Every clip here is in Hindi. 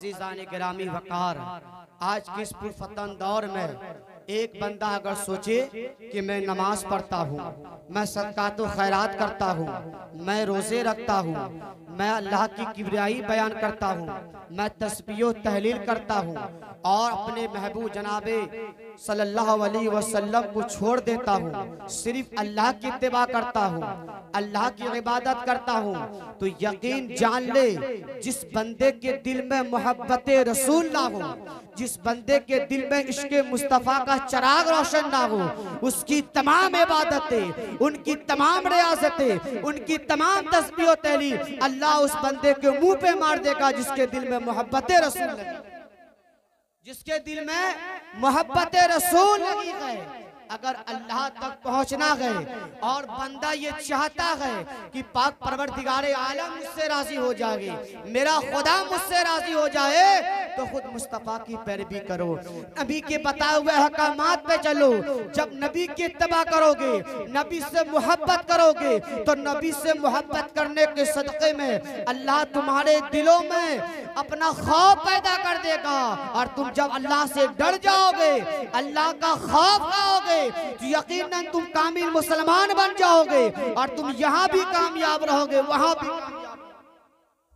अज़ीज़ान गिरामी वक़ार, आज के इस पुरफतन दौर में एक बंदा अगर सोचे कि मैं नमाज पढ़ता हूँ, मैं सदक़ात व खैरात करता हूँ, मैं रोज़े रखता हूँ, मैं अल्लाह की किबरियाई बयान करता हूँ, मैं तस्बीह व तहलील करता हूँ और अपने महबूब जनाबे सल्लल्लाहु अलैहि वसल्लम को छोड़ देता हूँ, सिर्फ अल्लाह की इत्तिबा करता हूँ, अल्लाह की इबादत करता हूँ, तो यकीन जान ले जिस बंदे के दिल में मोहब्बत रसूल ना हो, जिस बंदे के दिल में इश्क़े मुस्तफ़ा का चिराग रोशन ना हो, उसकी तमाम इबादतें, उनकी तमाम रियाज़तें, उनकी तमाम तस्बीह व तहलील अल्लाह उस बंदे के मुंह पे मार देगा जिसके दिल में मोहब्बत रसूल लगी, जिसके दिल में मोहब्बत रसूल लगी है। अगर अल्लाह तक पहुंचना है और बंदा ये चाहता है कि पाक परवरदिगारे आलम मुझसे राजी हो जाए, मेरा खुदा मुझसे राजी हो जाए, तो खुद मुस्तफ़ा की पैरवी करो, नबी के बताए हुए हकामात पे चलो। जब नबी की इत्तिबा करोगे, नबी से मोहब्बत करोगे, तो नबी से मोहब्बत करने के सदक़े में अल्लाह तुम्हारे दिलों में अपना खौफ पैदा कर देगा और तुम जब अल्लाह से डर जाओगे, अल्लाह का खौफ खाओगे, तो यकीनन तुम कामिल मुसलमान बन जाओगे और तुम यहाँ भी कामयाब रहोगे, वहाँ भी कामयाब।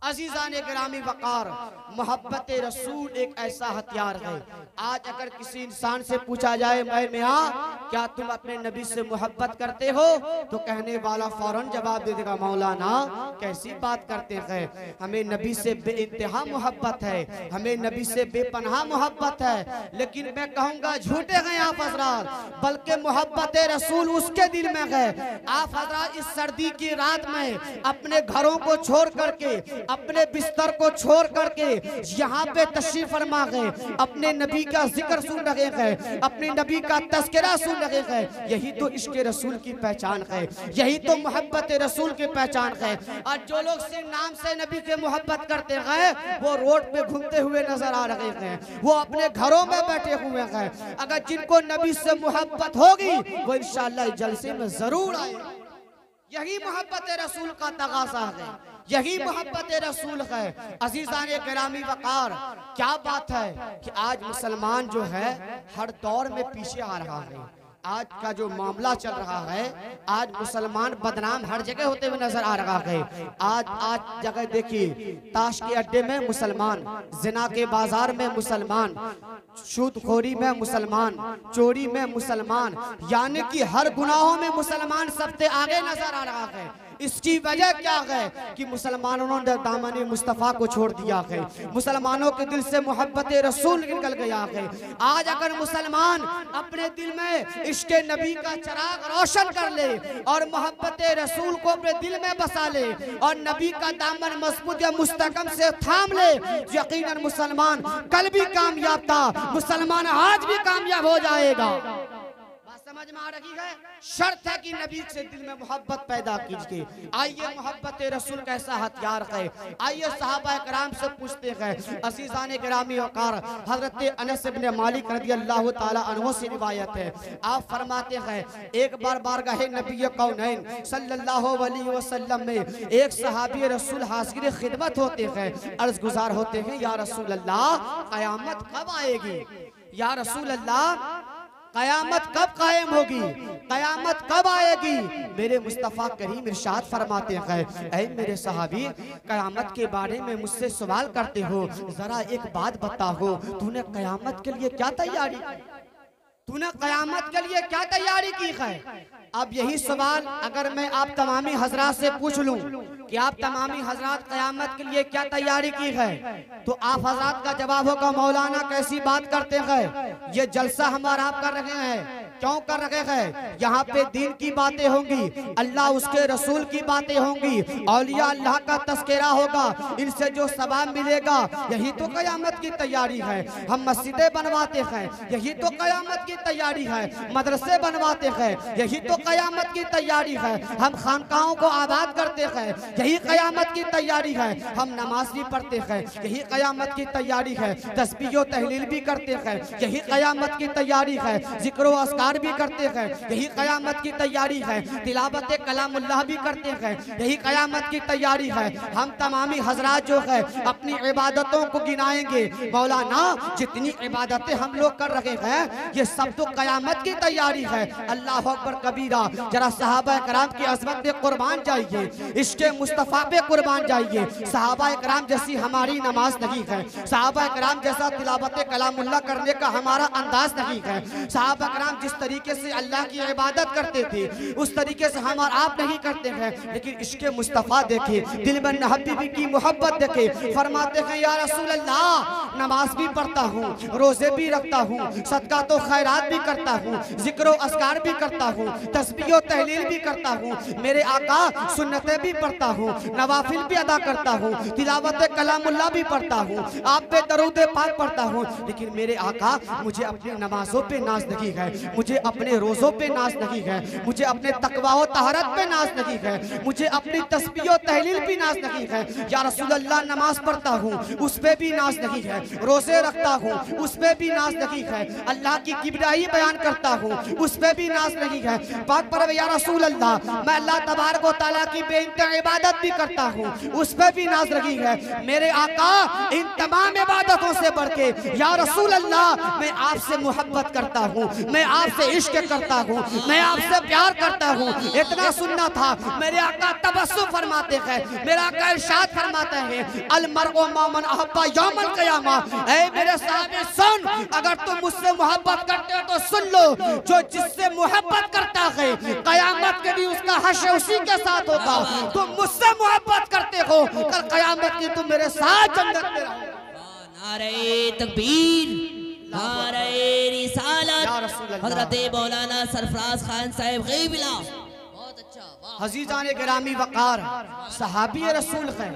अज़ीज़ान गिरामी वक़ार, मोहब्बत रसूल एक ऐसा हथियार है। आज अगर किसी इंसान से पूछा जाए मैं मियाँ क्या तुम अपने नबी से मोहब्बत करते हो, तो कहने वाला फौरन जवाब दे देगा मौलाना कैसी बात करते हैं, हमें नबी से बेइंतहा मोहब्बत है, हमें नबी से बेपनाह मोहब्बत है। लेकिन मैं कहूँगा झूठे हैं आप हज़रात, बल्कि मोहब्बत रसूल उसके दिल में है। आप हज़रात इस सर्दी की रात में अपने घरों को छोड़ करके, अपने बिस्तर को छोड़ करके यहाँ पे तशरीफ फरमा गए, अपने नबी का जिक्र सुन रहे हैं, अपने नबी का तज़किरा सुन रहे हैं। यही तो इश्क़ रसूल की पहचान है, यही तो मोहब्बत रसूल की पहचान है। और जो लोग सिर्फ नाम से नबी से मोहब्बत करते हैं वो रोड पे घूमते हुए नजर आ रहे हैं, वो अपने घरों में बैठे हुए हैं। अगर जिनको नबी से मोहब्बत होगी वो इंशाअल्लाह जलसे में जरूर आएगा। यही मोहब्बत रसूल का तगाज़ा है, यही मोहब्बत रसूल है। अज़ीज़ान गिरामी वक़ार, क्या बात है कि आज मुसलमान जो है हर दौर में पीछे आ रहा है। आज का जो मामला चल रहा है, आज मुसलमान बदनाम हर जगह होते हुए नजर आ रहा है। आज जगह देखिए, ताश के अड्डे में मुसलमान, जिना के बाजार में मुसलमान, सूदखोरी में मुसलमान, चोरी में मुसलमान, यानी कि हर गुनाहों में मुसलमान सबसे आगे नजर आ रहा है। इसकी वजह क्या है कि मुसलमानों ने दामन मुस्तफ़ा को छोड़ दिया है, मुसलमानों के दिल से मोहब्बत रसूल निकल गया है। आज अगर मुसलमान अपने दिल में इश्क़ नबी का चिराग रोशन कर ले और मोहब्बत रसूल को अपने दिल में बसा ले और नबी का दामन मजबूत या मुस्तकम से थाम ले, यकीनन मुसलमान कल भी कामयाब था, मुसलमान आज भी कामयाब हो जाएगा। समझ में आ रही है? शर्त है कि नबी से दिल में मोहब्बत पैदा कीजिए। आइए मोहब्बत रसूल कैसा हथियार है, आइए सहाबा कराम से पूछते हैं। अज़ीज़ान गिरामी वक़ार, हज़रत अनस इब्न मालिक रज़ियल्लाहु ताला अन्हु से रिवायत है। आप फरमाते हैं एक बार बारगाह नबी कौनैन सल्लल्लाहु अलैहि वसल्लम में एक सहाबी रसूल हाज़िर खिदमत होते हैं, अर्ज़ गुज़ार होते हैं या रसूल अल्लाह क़यामत कब आएगी, या रसूल अल्लाह कयामत कब कायम होगी, कयामत कब आएगी। मेरे मुस्तफ़ा करीम इरशाद फरमाते हैं ऐ मेरे सहाबी, कयामत के बारे में मुझसे सवाल करते हो, जरा एक बात बताओ, तूने कयामत के लिए क्या तैयारी, तूने कयामत के लिए क्या तैयारी की है। अब यही सवाल अगर मैं आप तमामी हजरात से पूछ लूं कि आप तमामी हजरात कयामत के लिए क्या तैयारी की है, तो आप हजरात का जवाब होगा मौलाना कैसी बात करते हैं, ये जलसा हमारा आप कर रहे हैं। क्यों कर रहे हैं? यहाँ पे दीन की बातें होंगी, अल्लाह उसके रसूल की बातें होंगी, औलिया अल्लाह का तज़किरा होगा, इनसे जो सवाब मिलेगा, यही तो कयामत की तैयारी है। हम मस्जिदें बनवाते हैं, यही तो कयामत की तैयारी है। मदरसे बनवाते हैं, यही तो कयामत की तैयारी है। हम खानकाहों को आबाद करते हैं, यही कयामत की तैयारी है। हम नमाज भी पढ़ते हैं, यही कयामत की तैयारी है। तस्बीह व तहलील भी करते हैं, यही कयामत की तैयारी है। जिक्र व अस्कार शुमार भी करते हैं, यही क़यामत की तैयारी है। तिलावत कलामुल्लाह भी करते हैं, यही क़यामत की तैयारी है। हम तमामी हजरात जो है अपनी इबादतों को गिनाएंगे, मौलाना जितनी इबादतें हम लोग कर रहे हैं ये सब तो क़यामत की तैयारी है। अल्लाह अकबर कबीरा। जरा सहाबा कराम की अज़मत पे कुर्बान जाइए, इसके मुस्तफ़ा पे कुर्बान जाइए। सहाबा कराम जैसी हमारी नमाज नहीं है, सहाबा कराम जैसा तिलावत कलामुल्लाह करने का हमारा अंदाज नहीं है। सहाबा कराम जिस तरीके से अल्लाह की इबादत करते थे उस तरीके से हम और आप नहीं करते हैं। लेकिन इसके मुस्तफ़ा देखे, दिल में हबीबी की मोहब्बत देखे, फरमाते हैं या रसूल अल्लाह नमाज भी पढ़ता हूँ, रोजे भी रखता हूँ, सदका तो खैरात भी करता हूँ, जिक्र अस्कार भी करता हूँ, तस्बीह तहलील भी करता हूँ, मेरे आका सुन्नतें भी पढ़ता हूँ, नवाफिल भी अदा करता हूँ, तिलावत कलामुल्लाह भी पढ़ता हूँ, आप पे दरूद पाक पढ़ता हूँ। लेकिन मेरे आका मुझे अपनी नमाजों पे नाज नहीं है, मुझे अपने रोज़ों पे नाज नहीं है, मुझे अपने तकवा व तहरत पे नाज नहीं है, मुझे अपनी तस्बीह तहलील भी नाज नहीं है। या रसूल अल्लाह नमाज पढ़ता हूँ उस पे भी नाज नहीं है, रोज़े रखता हूँ उस पे भी नाज नहीं है, अल्लाह की किबरियाई बयान करता हूँ उस पे भी नाज नहीं है। पाक पर या रसूल अल्लाह मैं अल्लाह तबारक व तआला की बेइंतहा इबादत भी करता हूँ उस पे भी नाज नहीं है। मेरे आका इन तमाम इबादतों से बढ़ के या रसूल अल्लाह मैं आपसे मोहब्बत करता हूँ, मैं आपसे इश्क करता हूँ, मैं आपसे प्यार करता हूँ। इतना सुनना था। मेरे आका तबस्सुम फरमाते हैं, मेरा आका इरशाद फरमाते हैं अल मरउ मा मन अहब्बा यौमल क़यामा। ऐ मेरे साहब सुन, अगर तुम मुझसे मोहब्बत करते हो तो सुन लो, जो जिससे मोहब्बत करता है क़यामत के भी उसका हश्र उसी के साथ होगा। तुम मुझसे मोहब्बत करते हो, कल क़यामत की तुम मेरे साथ जन्नत में रहो। नारे तकबीर, नारे रिसालत, हज़रत मौलाना सरफराज खान साहब ग़ीबिला। बहुत अच्छा। हज़ीज़ान गिरामी वक़ार सहाबी रसूल है,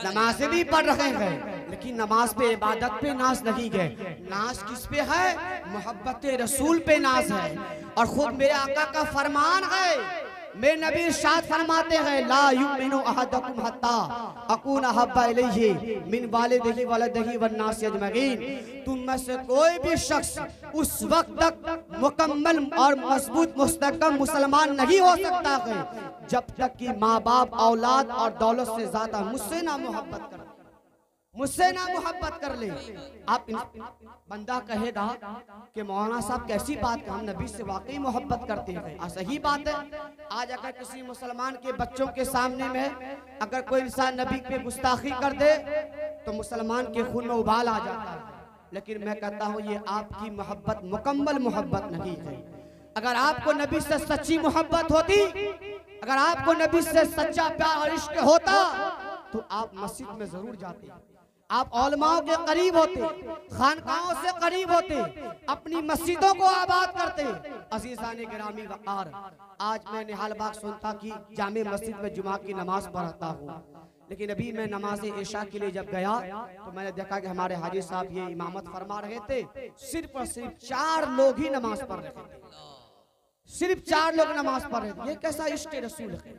नमाज़ें भी पढ़ रहे हैं लेकिन नमाज पे इबादत पे नाज नहीं है। नाज किस पे है? मोहब्बत रसूल पे नाज है। और खुद मेरे आका का फरमान है, मेरे नबी इरशाद फरमाते हैं ला युमिनु अहदकुम हत्ता अकून अहब्बा इलैहि मिन वालिदिही वलदिही वन्नासि अजमईन। तुम में से कोई भी शख्स उस वक्त तक मुकम्मल और मजबूत मुस्तहकम मुसलमान नहीं हो सकता है जब तक कि माँ बाप, औलाद और दौलत से ज्यादा मुझसे ना मोहब्बत कर, मुझसे ना मोहब्बत कर ले। आप बंदा कहेगा कि मौलाना साहब कैसी बात है, हम नबी से वाकई मोहब्बत करते हैं। सही बात है। आज अगर किसी मुसलमान के बच्चों के सामने में अगर कोई इंसान नबी पे गुस्ताखी कर दे तो मुसलमान के खून में उबाल आ जाता है। लेकिन मैं कहता हूँ ये आपकी मोहब्बत मुकम्मल मोहब्बत नहीं है। अगर आपको नबी से सच्ची मोहब्बत होती, अगर आपको नबी से सच्चा प्यार और इश्क होता तो आप मस्जिद में जरूर जाते, आप औलमाओं के करीब होते, खानकाहों से करीब होते, अपनी मस्जिदों को आबाद करते। अज़ीज़ान गिरामी वक़ार, आज मैं निहाल बाग सुनता कि जामे मस्जिद में जुमा की नमाज पढ़ता हूँ, लेकिन अभी मैं नमाज इशा के लिए जब गया तो मैंने देखा कि हमारे हाजी साहब ये इमामत फरमा रहे थे, सिर्फ और सिर्फ 4 लोग ही नमाज पढ़ रहे थे, सिर्फ 4 लोग नमाज पढ़ रहे थे। ये कैसा इश्क़ रसूल है,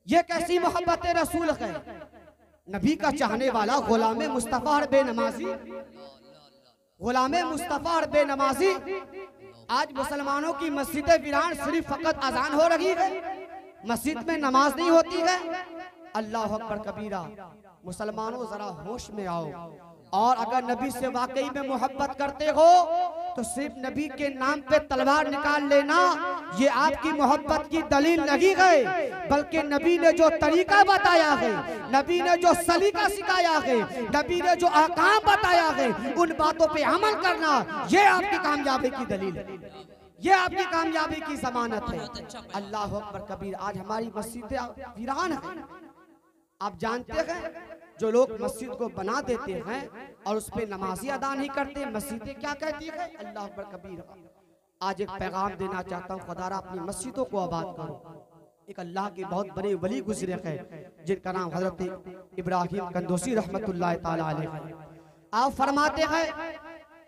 ये कैसी मोहब्बत रसूल है। नबी का चाहने वाला गुलाम मुस्तफ़ा और बेनमाजी, गुलाम मुस्तफ़ा और बेनमाजी। आज मुसलमानों की मस्जिदें वीरान, सिर्फ फकत अजान हो रही है, मस्जिद में नमाज नहीं होती है। अल्लाह अकबर कबीरा। मुसलमानों जरा होश में आओ, और अगर नबी से वाकई में मोहब्बत करते हो तो सिर्फ नबी के नाम पे तलवार निकाल लेना ये आपकी मोहब्बत की दलील नहीं है, बल्कि नबी ने जो तरीका बताया है, नबी ने जो सलीका सिखाया है, नबी ने जो अहकाम बताया है, उन बातों पे अमल करना ये आपकी कामयाबी की दलील है, ये आपकी कामयाबी की जमानत है। अल्लाह अकबर कबीर। आज हमारी मस्जिदें वीरान है। आप जानते हैं जो लोग मस्जिद को बना देते हैं और उस पर नमाजी अदा नहीं करते, मस्जिदें क्या कहती है? अल्लाह अकबर कबीर। आज एक पैगाम देना चाहता हूँ, खुदारा अपनी मस्जिदों को आबाद करो। एक अल्लाह के बहुत बड़े वली गुजरे हैं जिनका नाम हजरत इब्राहिम कंदोसी रहमतुल्लाह ताला अलैह। आप फरमाते हैं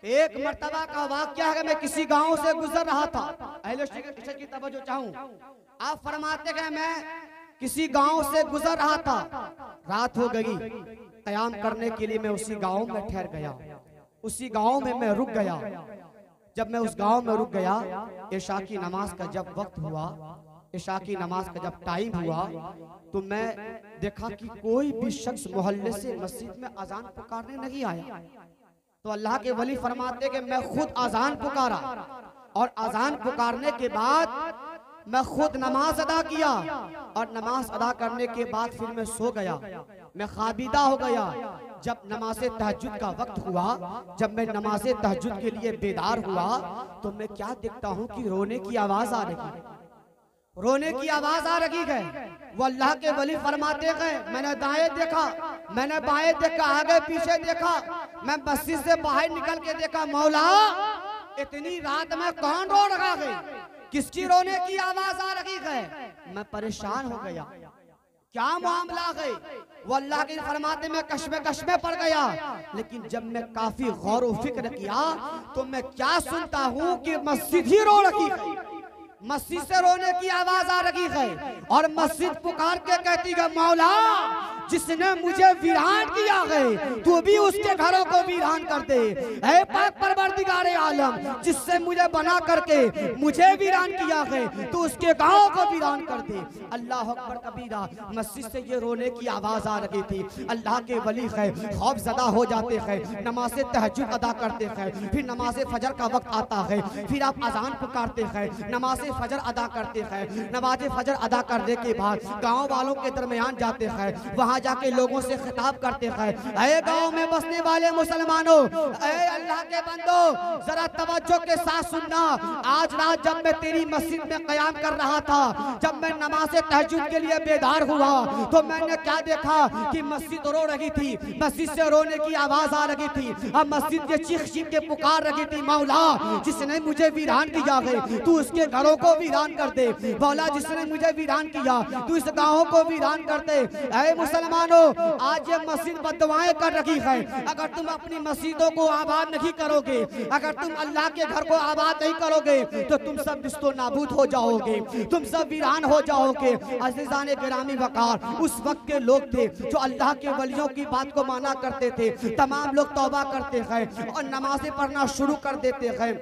एक मर्तबा का वाक़या है, मैं किसी गांव से गुजर रहा था। अहले शिक्र की तवज्जो चाहूं। आप फरमाते हैं मैं किसी गांव से गुजर रहा था, रात हो गई, कयाम करने के लिए मैं उसी गांव में ठहर गया, उसी गांव में मैं रुक गया। जब मैं उस गांव में रुक गया, इशा की नमाज का जब वक्त हुआ, इशा की नमाज का जब टाइम हुआ, तो मैं देखा कि कोई भी शख्स मोहल्ले से मस्जिद में अजान पुकारने नहीं आया। तो अल्लाह के वली फरमाते कि मैं खुद अजान पुकारा और अजान पुकारने के बाद मैं खुद नमाज अदा किया और नमाज अदा करने के बाद फिर मैं सो गया, मैं खाबिदा हो गया। जब नमाज तहज्जुद का वक्त हुआ, जब मैं नमाज तहज्जुद के लिए बेदार हुआ, तो मैं क्या देखता हूँ कि रोने की आवाज आ रही है, रोने की आवाज आ रही है। वो अल्लाह के वली फरमाते गए, मैंने दाएं देखा, मैंने बाएं देखा, आगे पीछे देखा, मैं मस्जिद से बाहर निकल के देखा, मौला इतनी रात में कौन रो रहा है, किसकी रोने की आवाज आ रही है। मैं परेशान हो गया, क्या मामला है। वो अल्लाह के फरमाते में कश्मे पड़ गया। लेकिन जब मैं काफी गौर व फिक्र किया तो मैं क्या सुनता हूँ कि मस्जिद ही रो रही है, मस्जिद से रोने की आवाज आ रही है और मस्जिद पुकार के कहती है, मौला जिसने मुझे वीरान किया है तू भी उसके घरों को वीरान कर दे। ऐ पाक परवरदिगारे आलम, जिससे मुझे बना करके मुझे वीरान किया है तू उसके गांव को वीरान कर दे। अल्लाह अकबर कबीरा। मस्जिद से ये रोने की आवाज आ रही थी। अल्लाह के वली है खौफजदा हो जाते हैं, नमाज तहज्जुद अदा करते हैं, फिर नमाज फजर का वक्त आता है, फिर आप अजान पुकारते हैं, नमाज फजर अदा करते हैं, नमाज फजर अदा करने के बाद गांव वालों के दरमियान जाते हैं, वहां जाके लोगों से खिताब करते हैं, ऐ गांव में बसने वाले मुसलमानों, ऐ अल्लाह के बंदो, जरा तवज्जो के साथ सुनना। आज रात जब मैं तेरी मस्जिद में कयाम कर रहा था, जब मैं नमाज तहज्जुद के लिए बेदार हुआ, तो मैंने क्या देखा कि मस्जिद रो रही थी, मस्जिद से रोने की आवाज आ रही थी, अब मस्जिद के चीख के पुकार रही थी, मौला जिसने मुझे वीरान किया है तू उसके घरों को वीरान कर दे। मौला जिसने मुझे वीरान किया तू इस गांवों को वीरान कर दे। ऐ मुसलमानों, आज ये मस्जिद बददुआएं कर रही है। अगर तुम अपनी मस्जिदों को आबाद नहीं करोगे, अगर तुम अल्लाह के घर को आबाद नहीं करोगे, तो तुम सब निस्तो नाबूद हो जाओगे, तुम सब वीरान हो जाओगे। अज़ीज़ान गिरामी वक़ार, उस वक्त के लोग थे जो अल्लाह के वलियों की बात को माना करते थे। तमाम लोग तौबा करते हैं और नमाज़ें पढ़ना शुरू कर देते हैं,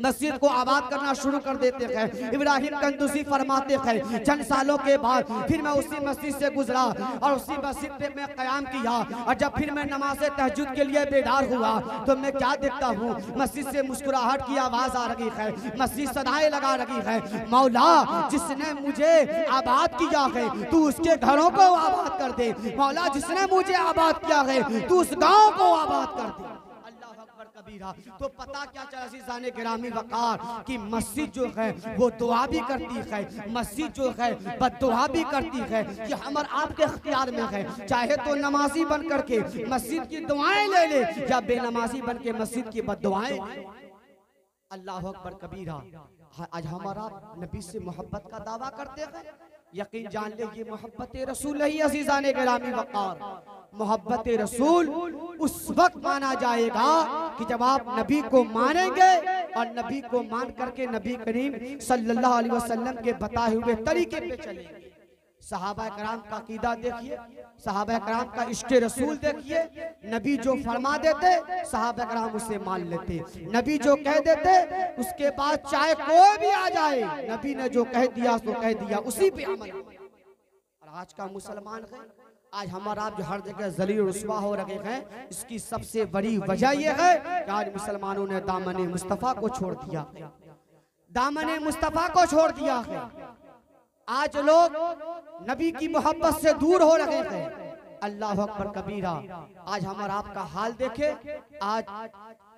मस्जिद को आबाद करना शुरू कर देते हैं। इब्राहिम कंदूसी फरमाते हैं, चंद सालों के बाद फिर मैं उसी मस्जिद से गुजरा और उसी मस्जिद पे मैं क़याम किया, और जब फिर मैं नमाज तहज्जुद के लिए बेदार हुआ तो मैं क्या देखता हूँ, मस्जिद से मुस्कुराहट की आवाज आ रही है, मस्जिद सदाएं लगा रही है, मौला जिसने मुझे आबाद किया है तू उसके घरों को आबाद कर दे। मौला जिसने मुझे आबाद किया है तू उस गाँव को आबाद कर दे। कबीरा। तो पता क्या चला अज़ीज़ाने गिरामी वक़ार कि मस्जिद जो है वो दुआ भी करती है, मस्जिद जो है बद्दुआ भी करती है। कि हम और आपके इख्तियार में है, चाहे तो नमाजी बन करके मस्जिद की दुआएं ले ले या बेनमाजी बन के मस्जिद की बद्दुआएं। अल्लाह अकबर कबीरा। आज हमारा नबी से मोहब्बत का दावा करते हैं, यकीन जान ले ये मोहब्बत रसूल ही अज़ीज़ाने गिरामी वक़ार। मोहब्बत रसूल उस वक्त माना जाएगा कि जब आप नबी को मानेंगे और नबी को मान करके नबी करीम सल्लल्लाहु अलैहि वसल्लम के बताए हुए तरीके पे चलेंगे। सहाबा कराम का अकीदा देखिए, सहाबा कराम का इश्क़ रसूल देखिए। नबी जो फरमा देते सहाबा कराम उसे मान लेते, नबी जो कह देते उसके बाद चाहे कोई भी आ जाए, नबी ने जो कह दिया तो कह दिया, उसी पे अमल। और आज का मुसलमान है, आज हमारा आप जो हर जगह जलील रुस्वा हो रहे हैं, इसकी सबसे बड़ी वजह यह है कि आज मुसलमानों ने दामन मुस्तफ़ा को छोड़ दिया, दामन मुस्तफ़ा को छोड़ दिया है। आज लोग नबी की मोहब्बत से दूर हो रहे हैं। अल्लाह अकबर कबीरा। आज हमारा आपका हाल देखे, आज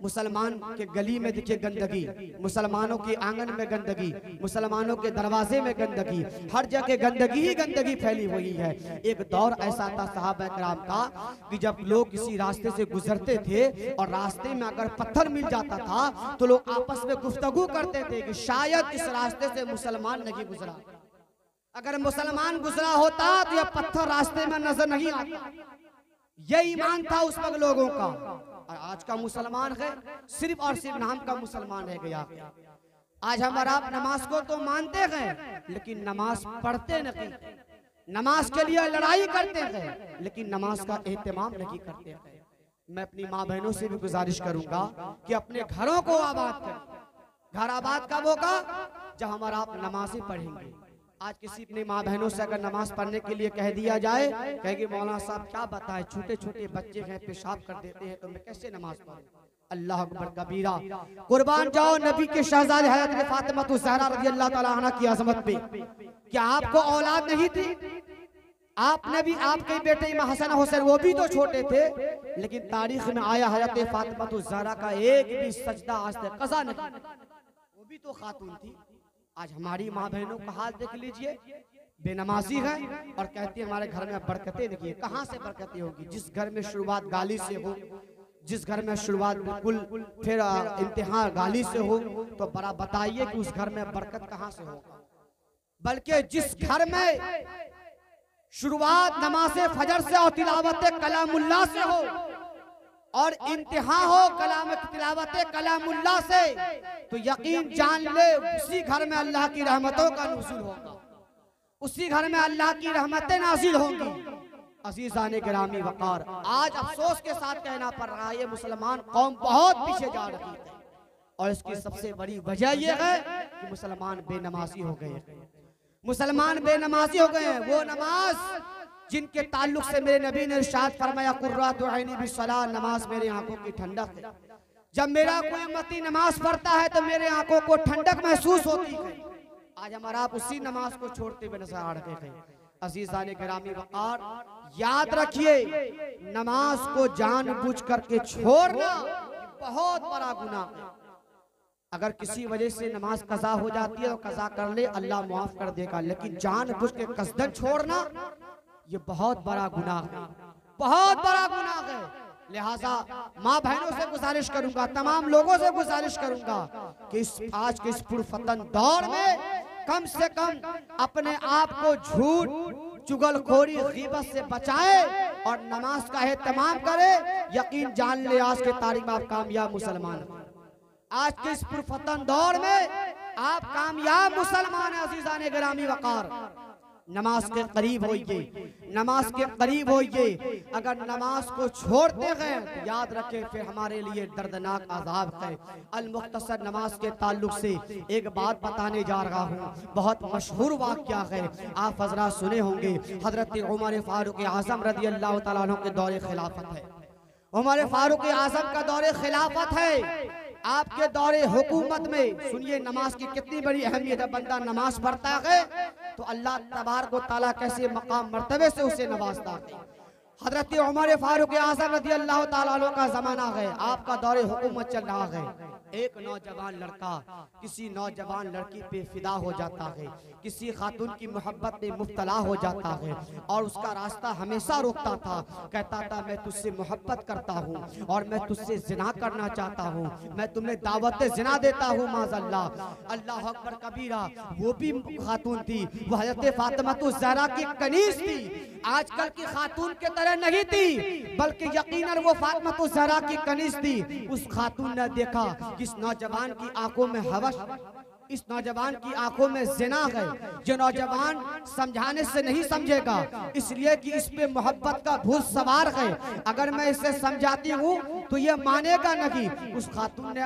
मुसलमान के गली में दिखे गंदगी, मुसलमानों के आंगन में गंदगी, मुसलमानों के दरवाजे में गंदगी, हर जगह गंदगी ही गंदगी फैली हुई है। एक दौर ऐसा था सहाबा कराम का कि जब लोग किसी रास्ते से गुजरते थे और रास्ते में अगर पत्थर मिल जाता था तो लोग आपस में गुफ्तगू करते थे कि शायद इस रास्ते से मुसलमान नहीं गुजरा, अगर मुसलमान गुजरा होता तो यह पत्थर रास्ते में नजर नहीं आता। ये ईमान था उस वक्त लोगों का। और आज का मुसलमान है सिर्फ और सिर्फ नाम का मुसलमान रह गया। आज हमारा आप नमाज को तो मानते हैं लेकिन नमाज पढ़ते नहीं, नमाज के लिए लड़ाई करते हैं लेकिन नमाज का एहतमाम नहीं करते हैं। मैं अपनी माँ बहनों से भी गुजारिश करूंगा कि अपने घरों को आबाद करें, घर आबाद कब होगा? जब हमारा आप नमाज़ें पढ़ेंगे। आज किसी अपनी माँ बहनों से अगर नमाज पढ़ने के लिए कह दिया जाए, कहेगी मौलाना साहब क्या बताएं, छोटे छोटे बच्चे हैं पेशाब कर देते हैं, तो मैं कैसे नमाज पढ़ूं? अल्लाह अकबर कबीरा। कुर्बान जाओ नबी के शहजादे हज़रत फातिमा ज़हरा रज़ी अल्लाह ताला अन्हा की अज़मत पे। क्या आपको औलाद नहीं थी? आपने भी, आपके बेटे इमाम हसन हुसैन वो भी तो छोटे थे, लेकिन तारीख में आया हज़रत फातिमा ज़हरा का एक भी सजदा आज तक कज़ा नहीं, वो भी तो खातून थी। आज हमारी माँ बहनों का हाल देख लीजिए, बेनमाजी है और कहती है हमारे घर में बरकतें नहीं है। कहाँ से बरकतें होगी? जिस घर में शुरुआत गाली से हो, जिस घर में शुरुआत बिल्कुल फिर इंतहा गाली से हो, तो बड़ा बताइए कि उस घर में बरकत कहाँ से होगा? बल्कि जिस घर में शुरुआत नमाज़े फजर से और तिलावत कलामुल्लाह से हो और इंतहा हो कलाम तिलावत कलामुल्लाह से, तो यकीन जान ले उसी घर में अल्लाह की रहमतों का नुज़ूल होगा, उसी घर में अल्लाह की रहमतें नाज़िल होंगी। अज़ीज़ाने गिरामी वक़ार, आज अफसोस के साथ कहना पड़ रहा है ये मुसलमान कौम बहुत पीछे जा रही है, और इसकी सबसे बड़ी वजह यह है कि मुसलमान बेनमाजी हो गए। मुसलमान बेनमाजी हो गए हैं। वो नमाज जिनके ताल्लुक से मेरे नबी ने इरशाद फरमाया कुर्रातु ऐनी बिस्सलाह, नमाज मेरी आंखों की ठंडक है। जब मेरा कोई उम्मती नमाज पढ़ता है तो मेरे आंखों को ठंडक महसूस होती है। आज हमारा आप उसी नमाज को छोड़ते हुए नजर आ रहे हैं। अज़ीज़ाने गिरामी वक़ार, याद रखिए नमाज को जानबूझ करके छोड़ना बहुत बड़ा गुनाह है। अगर किसी वजह से नमाज कज़ा हो जाती है तो कज़ा कर ले, अल्लाह माफ कर देगा, लेकिन जानबूझ के कसदन छोड़ना ये बहुत बड़ा गुनाह है, बहुत बड़ा गुनाह है। लिहाजा माँ बहनों से गुजारिश करूंगा, तमाम लोगों से गुजारिश करूंगा कि इस आज के इस पुरफतन दौर में कम से कम अपने आप को झूठ चुगलखोरी गीबत से बचाए और नमाज का एहतमाम करे। यकीन जान ले आज के तारीख में आप कामयाब मुसलमान, आज के इस पुरफतन दौर में आप कामयाब मुसलमान हैं। अज़ीज़ाने गिरामी वक़ार, नमाज के करीब होइए, नमाज के करीब होइए। अगर नमाज को छोड़ते हैं तो याद रखें फिर हमारे लिए दर्दनाक अज़ाब है। अल मुख्तसर नमाज के ताल्लुक से एक बात बताने जा रहा हूँ, बहुत मशहूर वाक़या है, आप हज़रात सुने होंगे। हज़रत उमर फारूक आज़म रज़ी अल्लाह तआला अन्हु के दौरे खिलाफत है। उमर फारूक आज़म का दौरे खिलाफत है। आपके दौरे हुकूमत में सुनिए नमाज की कितनी बड़ी अहमियत है। बंदा नमाज पढ़ता है तो अल्लाह तबारक व तआला कैसे मकाम मर्तबे से उसे नवाजता है। हज़रत उमर फारूक आज़म रज़ी अल्लाह तआला अन्हु का ज़माना है, आपका दौरे हुकूमत चल रहा है। एक नौजवान लड़का किसी नौजवान लड़की पे फिदा हो जाता है, किसी खातून की मोहब्बत में मुब्तला हो जाता है और उसका रास्ता हमेशा रोकता था। कहता था मैं तुझसे मोहब्बत करता हूँ और मैं तुझसे जिना करना चाहता हूँ, मैं तुम्हें दावत जिना देता हूँ माज़अल्लाह। अल्लाह अकबर कबीरा। वो भी खातून थी, वो हज़रत फातिमा ज़हरा की कनीज़ थी। आजकल की खातून के तरह नहीं थी, बल्कि यकीनन वो फातिमा ज़हरा की कनीज़ थी। उस खातून ने देखा कि इस नौजवान की आंखों में हवस, इस नौजवान की आंखों में ज़िना है। जो नौजवान समझाने से नहीं समझेगा, इसलिए कि इस पे मोहब्बत का भूत सवार है। अगर मैं इसे समझाती हूँ तो ये मानेगा नहीं। उस खातून ने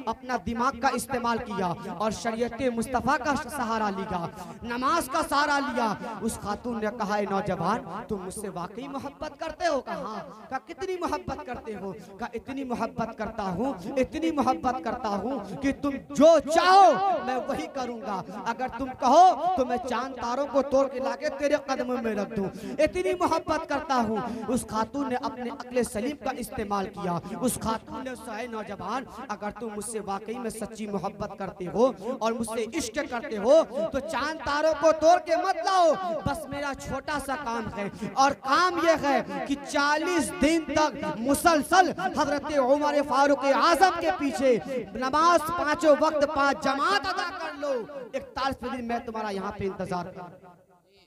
अपना दिमाग का इस्तेमाल किया और शरीयत मुस्तफ़ा का सहारा लिया, नमाज का सहारा लिया। उस खातून ने कहा नौजवान तुम मुझसे वाकई मोहब्बत करते हो? कहा हाँ। कहा कितनी मोहब्बत करते हो? कहा इतनी मोहब्बत करता हूँ, इतनी मोहब्बत करता हूँ कि तुम जो चाहो मैं वही करूंगा। अगर तुम कहो तो मैं चांद तारों को तोड़ के लाके तेरे कदमों में रख दूं। इतनी मोहब्बत करता हूँ। उस खातून ने अपने अक्ल सलीम का इस्तेमाल किया। उस खातून ने कहा नौजवान अगर तुम मुझसे वाकई में सच्ची मोहब्बत करते हो और मुझसे इश्क करते हो तो चांद तारों को तोड़ के मत लाओ, बस मेरा छोटा सा काम है और काम यह है कि 40 दिन तक मुसलसल हजरत उमर फारूक आजम के पीछे नमाज 5 वक्त 5 जमात अदा कर लो। 41वें दिन मैं तुम्हारा यहाँ पे इंतजार करूंगा,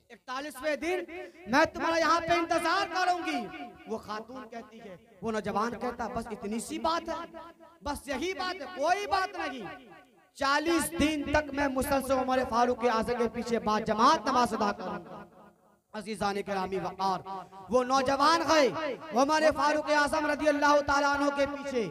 41वें दिन मैं तुम्हारा यहाँ पे इंतजार करूंगी। वो खातून कहती है, वो नौजवान कहता बस इतनी सी बात है, बस यही बात है, कोई बात नहीं। 40 दिन तक मैं मुसलसल उमर फारूक आज़म के पीछे 5 जमात नमाज अदा करूंगा। अज़ीज़ान किरामी वक़ार, वो नौजवान गए हमारे फारूक आज़म रज़ी अल्लाह ताला अन्हु के पीछे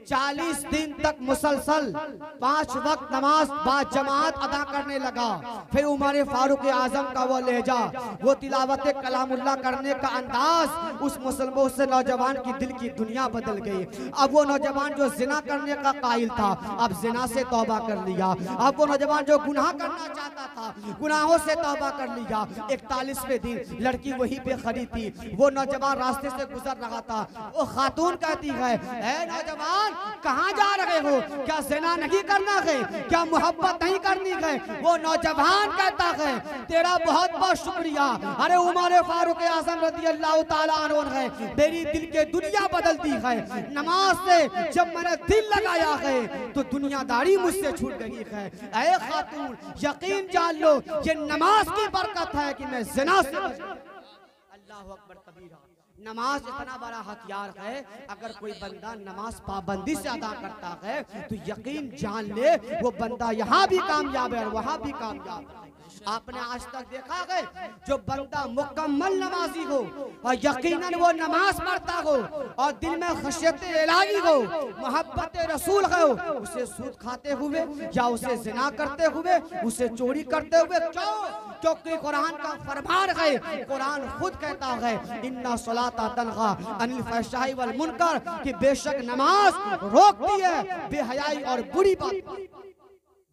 40 दिन तक मुसलसल 5 वक्त नमाज बाद जमात अदा करने लगा। फिर उमर फारूक आज़म का वो लहजा, वो तिलावत कलामुल्लाह करने का अंदाज, उस मुसलमान से नौजवान की दिल की दुनिया बदल गई। अब वो नौजवान जो जिना करने का कायल था, अब जिना से तौबा कर लिया। अब वो नौजवान जो गुनाह करना चाहता था, गुनाहों से तौबा कर लिया। 41वें दिन लड़की वहीं पे खड़ी थी, वो नौजवान रास्ते से गुजर रहा था। वो खातून कहती है, ए नौजवान कहाँ जा रहे हो? क्या ज़िना नहीं करना है? क्या मोहब्बत नहीं करनी है? वो नौजवान कहता है, तेरा बहुत बहुत शुक्रिया, अरे उमर फारूक आज़म रज़ी अल्लाह ताला अन्हु है, मेरी दिल के दुनिया बदल दी है। नमाज से जब मैंने दिल लगाया है तो दुनियादारी मुझसे छूट गई है। ऐ खातून यकीन जान लो, ये नमाज की बरकत है कि मैं ज़िना से अल्लाह अकबर कबीरा। नमाज इतना बड़ा हथियार है, अगर कोई बंदा नमाज पाबंदी से अदा करता है तो यकीन जान ले वो बंदा यहाँ भी कामयाब है और वहाँ भी कामयाब है। आपने आज तक देखा है जो बंदा मुकम्मल नमाजी हो और यकीनन वो नमाज पढ़ता हो और दिल में खशियत इलाही हो, मोहब्बत रसूल हो, उसे सूद खाते हुए या उसे जिना करते हुए, उसे चोरी करते हुए, क्यों? क्योंकि कुरान का फरमान है, कुरान खुद कहता है इन्ना सलाता तनहा अनिल फहशाई वल मुनकर, कि बेशक नमाज रोकती है बेहयाई और बुरी बात,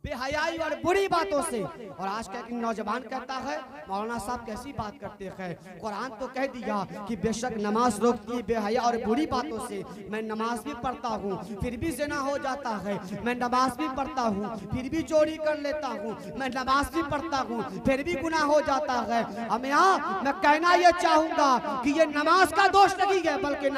बेहयाई और बुरी बातों से। और आज का एक नौजवान कहता है, मौलाना साहब कैसी बात करते हैं, कुरान तो कह दिया कि बेशक नमाज रोकती है बेहया और बुरी बातों से। मैं नमाज भी पढ़ता हूँ फिर भी ज़िना हो जाता है, मैं नमाज भी पढ़ता हूँ फिर भी चोरी कर लेता हूँ, मैं नमाज भी पढ़ता हूँ फिर भी गुनाह हो जाता है। हम यहाँ मैं कहना ये चाहूँगा कि ये नमाज का दोष नहीं है, बल्कि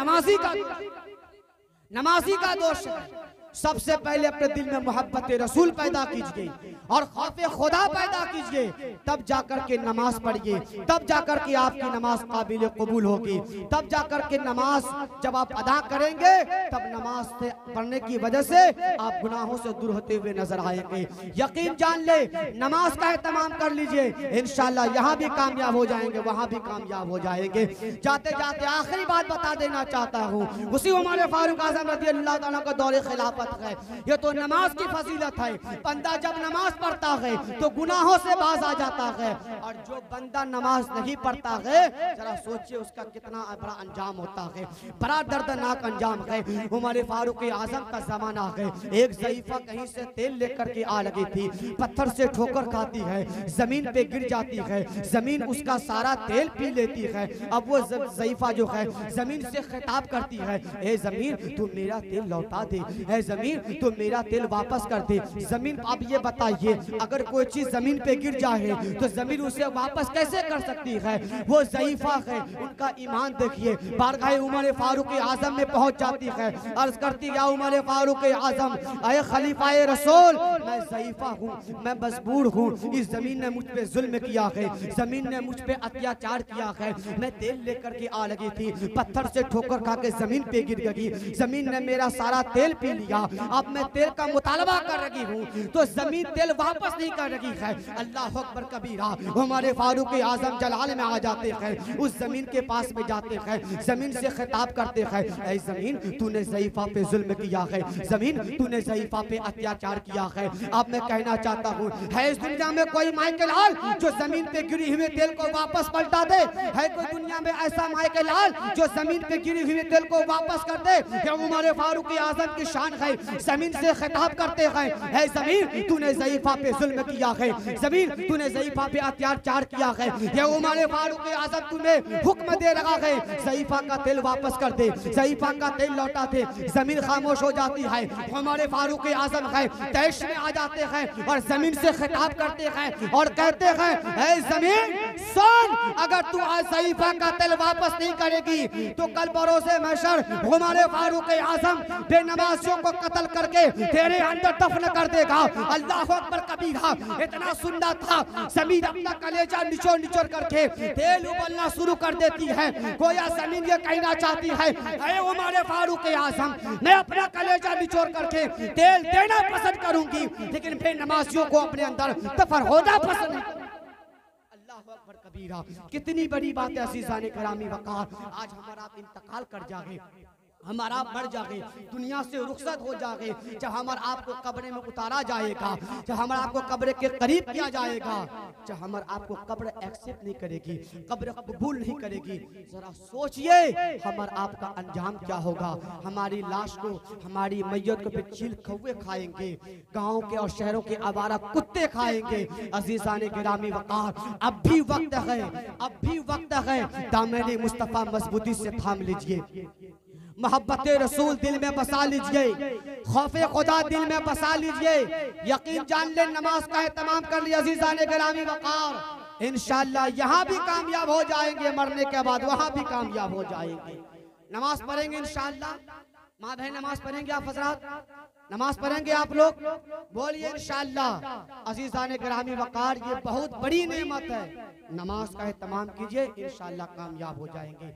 नमाजी का दोष है। सबसे पहले अपने दिल में मोहब्बत रसूल पैदा कीजिए और खौफ खुदा पैदा कीजिए, तब जाकर के नमाज पढ़िए, तब जाकर के आपकी नमाज काबिल कबूल होगी, तब जाकर के नमाज जब आप अदा करेंगे तब नमाज से पढ़ने की वजह से आप गुनाहों से दूर होते हुए नजर आएंगे। यकीन जान ले, नमाज का एहतमाम कर लीजिए, इंशाल्लाह यहाँ भी कामयाब हो जाएंगे, वहाँ भी कामयाब हो जाएंगे। जाते जाते आखिरी बात बता देना चाहता हूँ, उसी उमर फारूक आज़म रज़ी अल्लाह ताला का दौरे खिलाफत है, ये तो नमाज की फजीलत है। बंदा जब नमाज पढ़ता है तो गुनाहों से बाज आ जाता है, और जो बंदा नमाज नहीं पढ़ता है जरा सोचिए उसका कितना बड़ा अंजाम होता है, बड़ा दर्दनाक अंजाम है। उमर फारूक आज़म का जमाना है, एक ज़ईफा कहीं से तेल लेकर के आ लगी थी, पत्थर से ठोकर खाती है, जमीन पे गिर जाती है, जमीन उसका सारा तेल पी लेती है। अब वो ज़ईफा जो है जमीन से खिताब करती है, ए जमीन तू मेरा तेल लौटा दे, ए जमीन तो मेरा तेल वापस कर दे। जमीन आप ये बताइए, अगर कोई चीज जमीन पे गिर जाए तो जमीन उसे वापस कैसे कर सकती है? वो ज़ईफा है, उनका ईमान देखिए, बारगाह उमर फारूक आज़म में पहुंच जाती है, अर्ज करती है उमर फारूक आज़म, अरे खलीफाए रसूल, मैं ज़ईफा हूँ, मैं मजबूर हूँ, इस जमीन ने मुझ पे जुल्म किया है, जमीन ने मुझ पे अत्याचार किया है, मैं तेल लेकर के आ लगी थी, पत्थर से ठोकर खा के जमीन पे गिर गई, जमीन ने मेरा सारा तेल पी लिया, अब मैं तेल का मुतालबा कर रही हूँ तो जमीन तेल वापस नहीं कर रही है। अल्लाह अकबर कबीरा। हमारे फारूक आज़म जलाल में आ जाते हैं, उस जमीन के पास में जाते हैं, जमीन से खिताब करते हैं, ऐ जमीन तूने ज़ईफा पे जुल्म किया है, जमीन तूने ज़ईफा पे अत्याचार किया है। अब मैं कहना चाहता हूँ, है इस दुनिया में कोई माई के लाल जो जमीन पे गिरी हुए तेल को वापस पलटा दे? है कोई दुनिया में ऐसा माई के लाल जो जमीन पे गिरी हुए तेल को वापस कर दे? क्या उमर फारूक आज़म की शान है? जमीन से खिताब करते हैं, है जमीन तूने ज़ईफा पे जुल्म किया है, जमीन तूने ज़ईफा पे अत्याचार किया है, ये उमर फारूक आज़म तुम्हें हुक्म दे रहा है ज़ईफा का तेल वापस कर दे, ज़ईफा का तेल लौटा दे। जमीन खामोश हो जाती है, उमर फारूक आज़म है तैश में आ जाते हैं और जमीन से खिताब करते हैं और कहते हैं, है जमीन सुन, अगर तू आज ज़ईफा का तेल वापस नहीं करेगी तो कल बरोज़े महशर उमर फारूक आज़म बेनमाजियों को कत्ल करके तेरे अंदर दफन कर देगा। अल्लाह अकबर कबीरा। इतना सुंदर था, जमीन अपना कलेजा निचोड़ निचोड़ करके तेल उबलना शुरू कर देती है। गोया जमीन ये कहना चाहती है, ऐ उमर फारूक आज़म, मैं अपना कलेजा निचोड़ करके तेल देना पसंद करूंगी, लेकिन बेनमाजियों को अपने अंदर दफन होना पसंद नहीं। अल्लाह अकबर कबीरा। कितनी बड़ी बात है अज़ीज़ान किरामी वक़ार। आज हमारा इंतकाल कर जागे, हमारा मर जागे, दुनिया से रुखसत हो जागे, जब हमारे आपको कब्र में उतारा जाएगा, जब हमारे आपको कब्र के करीब किया जाएगा, जब हमारे आपको कब्र एक्सेप्ट नहीं करेगी, कब्र कबूल नहीं करेगी, जरा सोचिए हमारे आपका अंजाम क्या होगा। हमारी लाश को, हमारी मैयत को फिर चील कौवे खाएंगे, गाँव के और शहरों के आवारा कुत्ते खाएंगे। अज़ीज़ान गिरामी वक़ार, अब भी वक्त है, अब भी वक्त है, दामन मुस्तफ़ा मजबूती से थाम लीजिए, मोहब्बत रसूल दिल में बसा लीजिए, खौफे खुदा दिल में बसा लीजिए, यकीन जान ले, नमाज का एहतमाम कर लिया अज़ीज़ान गिरामी वक़ार। इंशाअल्लाह यहाँ भी कामयाब हो जाएंगे, मरने के बाद वहाँ भी कामयाब हो जाएंगे। नमाज पढ़ेंगे इंशाअल्लाह, माँ बहन नमाज पढ़ेंगे, आप हज़रात नमाज पढ़ेंगे, आप लोग बोलिए इंशाअल्लाह। अज़ीज़ान गिरामी वक़ार, ये बहुत बड़ी नेमत है, नमाज का एहतमाम कीजिए, इंशाअल्लाह कामयाब हो जाएंगे।